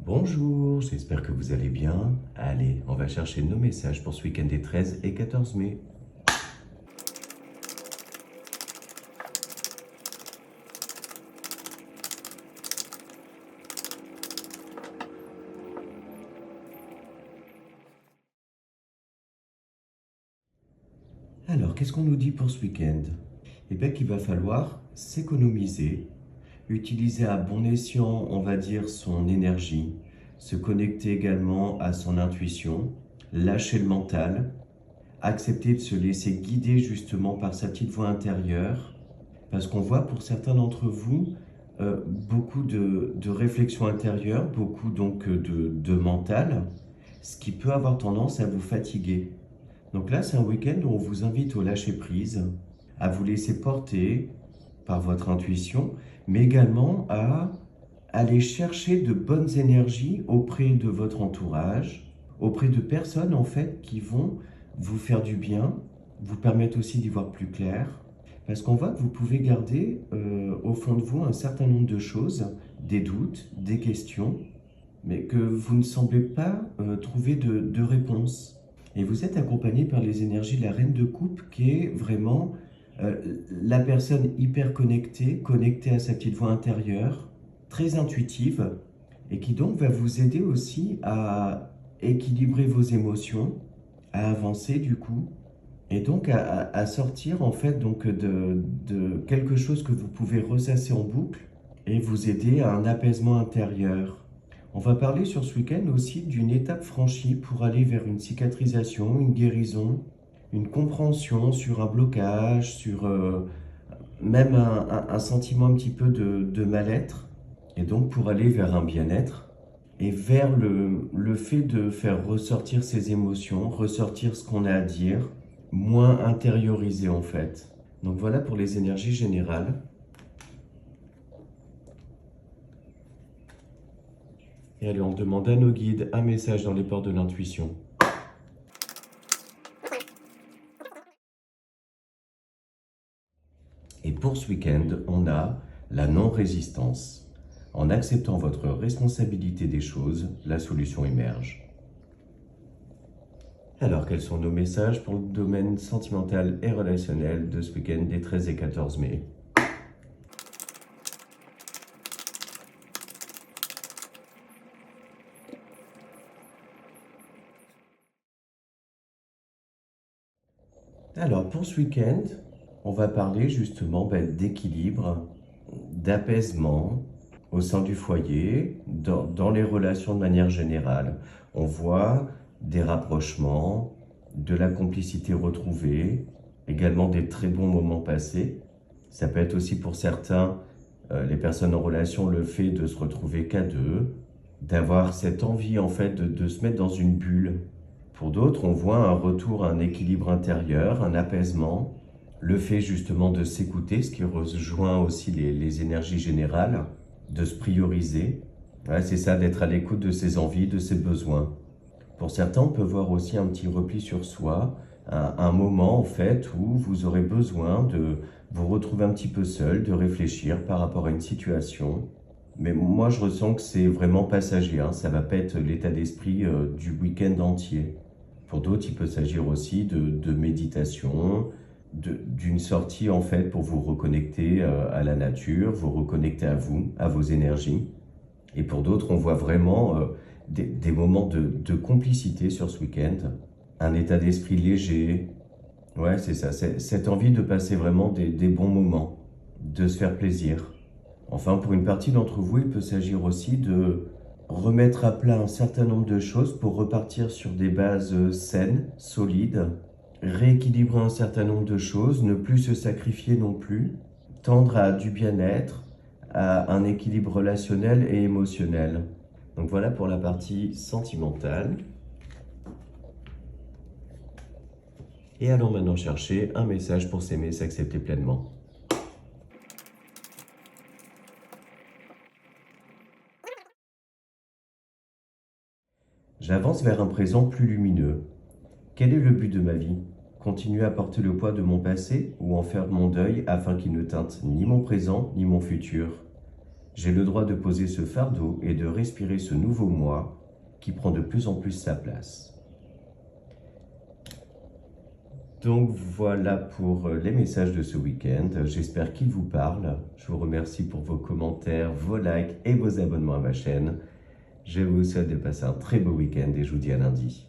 Bonjour, j'espère que vous allez bien. Allez, on va chercher nos messages pour ce week-end des 13 et 14 mai. Alors, qu'est-ce qu'on nous dit pour ce week-end? Eh bien qu'il va falloir s'économiser, utiliser à bon escient, on va dire, son énergie, se connecter également à son intuition, lâcher le mental, accepter de se laisser guider justement par sa petite voix intérieure, parce qu'on voit pour certains d'entre vous beaucoup de réflexion intérieure, beaucoup donc de mental, ce qui peut avoir tendance à vous fatiguer. Donc là, c'est un week-end où on vous invite au lâcher-prise, à vous laisser porter par votre intuition, mais également à aller chercher de bonnes énergies auprès de votre entourage, auprès de personnes en fait qui vont vous faire du bien, vous permettre aussi d'y voir plus clair, parce qu'on voit que vous pouvez garder au fond de vous un certain nombre de choses, des doutes, des questions, mais que vous ne semblez pas trouver de réponse. Et vous êtes accompagné par les énergies de la reine de coupe qui est vraiment euh, la personne hyper connectée, connectée à sa petite voix intérieure, très intuitive, et qui donc va vous aider aussi à équilibrer vos émotions, à avancer du coup, et donc à sortir en fait donc de quelque chose que vous pouvez ressasser en boucle et vous aider à un apaisement intérieur. On va parler sur ce week-end aussi d'une étape franchie pour aller vers une cicatrisation, une guérison, une compréhension sur un blocage, sur même un sentiment un petit peu de mal-être, et donc pour aller vers un bien-être, et vers le fait de faire ressortir ses émotions, ressortir ce qu'on a à dire, moins intériorisé en fait. Donc voilà pour les énergies générales. Et allez, on demande à nos guides un message dans les portes de l'intuition. Et pour ce week-end, on a la non-résistance. En acceptant votre responsabilité des choses, la solution émerge. Alors, quels sont nos messages pour le domaine sentimental et relationnel de ce week-end des 13 et 14 mai? Alors, pour ce week-end, on va parler justement d'équilibre, d'apaisement au sein du foyer, dans les relations de manière générale. On voit des rapprochements, de la complicité retrouvée, également des très bons moments passés. Ça peut être aussi pour certains, les personnes en relation, le fait de se retrouver qu'à deux, d'avoir cette envie en fait de se mettre dans une bulle. Pour d'autres, on voit un retour à un équilibre intérieur, un apaisement, le fait justement de s'écouter, ce qui rejoint aussi les énergies générales, de se prioriser. Ouais, c'est ça, d'être à l'écoute de ses envies, de ses besoins. Pour certains, on peut voir aussi un petit repli sur soi, un moment en fait où vous aurez besoin de vous retrouver un petit peu seul, de réfléchir par rapport à une situation. Mais moi, je ressens que c'est vraiment passager, hein. Ça ne va pas être l'état d'esprit du week-end entier. Pour d'autres, il peut s'agir aussi de méditation, d'une sortie en fait pour vous reconnecter à la nature, vous reconnecter à vous, à vos énergies. Et pour d'autres, on voit vraiment des moments de complicité sur ce week-end, un état d'esprit léger. Ouais, c'est ça, cette envie de passer vraiment des bons moments, de se faire plaisir. Enfin, pour une partie d'entre vous, il peut s'agir aussi de remettre à plat un certain nombre de choses pour repartir sur des bases saines, solides, rééquilibrer un certain nombre de choses, ne plus se sacrifier non plus, tendre à du bien-être, à un équilibre relationnel et émotionnel. Donc voilà pour la partie sentimentale. Et allons maintenant chercher un message pour s'aimer, s'accepter pleinement. J'avance vers un présent plus lumineux. Quel est le but de ma vie? Continuer à porter le poids de mon passé ou en faire mon deuil afin qu'il ne teinte ni mon présent ni mon futur? J'ai le droit de poser ce fardeau et de respirer ce nouveau moi qui prend de plus en plus sa place. Donc voilà pour les messages de ce week-end. J'espère qu'ils vous parlent. Je vous remercie pour vos commentaires, vos likes et vos abonnements à ma chaîne. Je vous souhaite de passer un très beau week-end et je vous dis à lundi.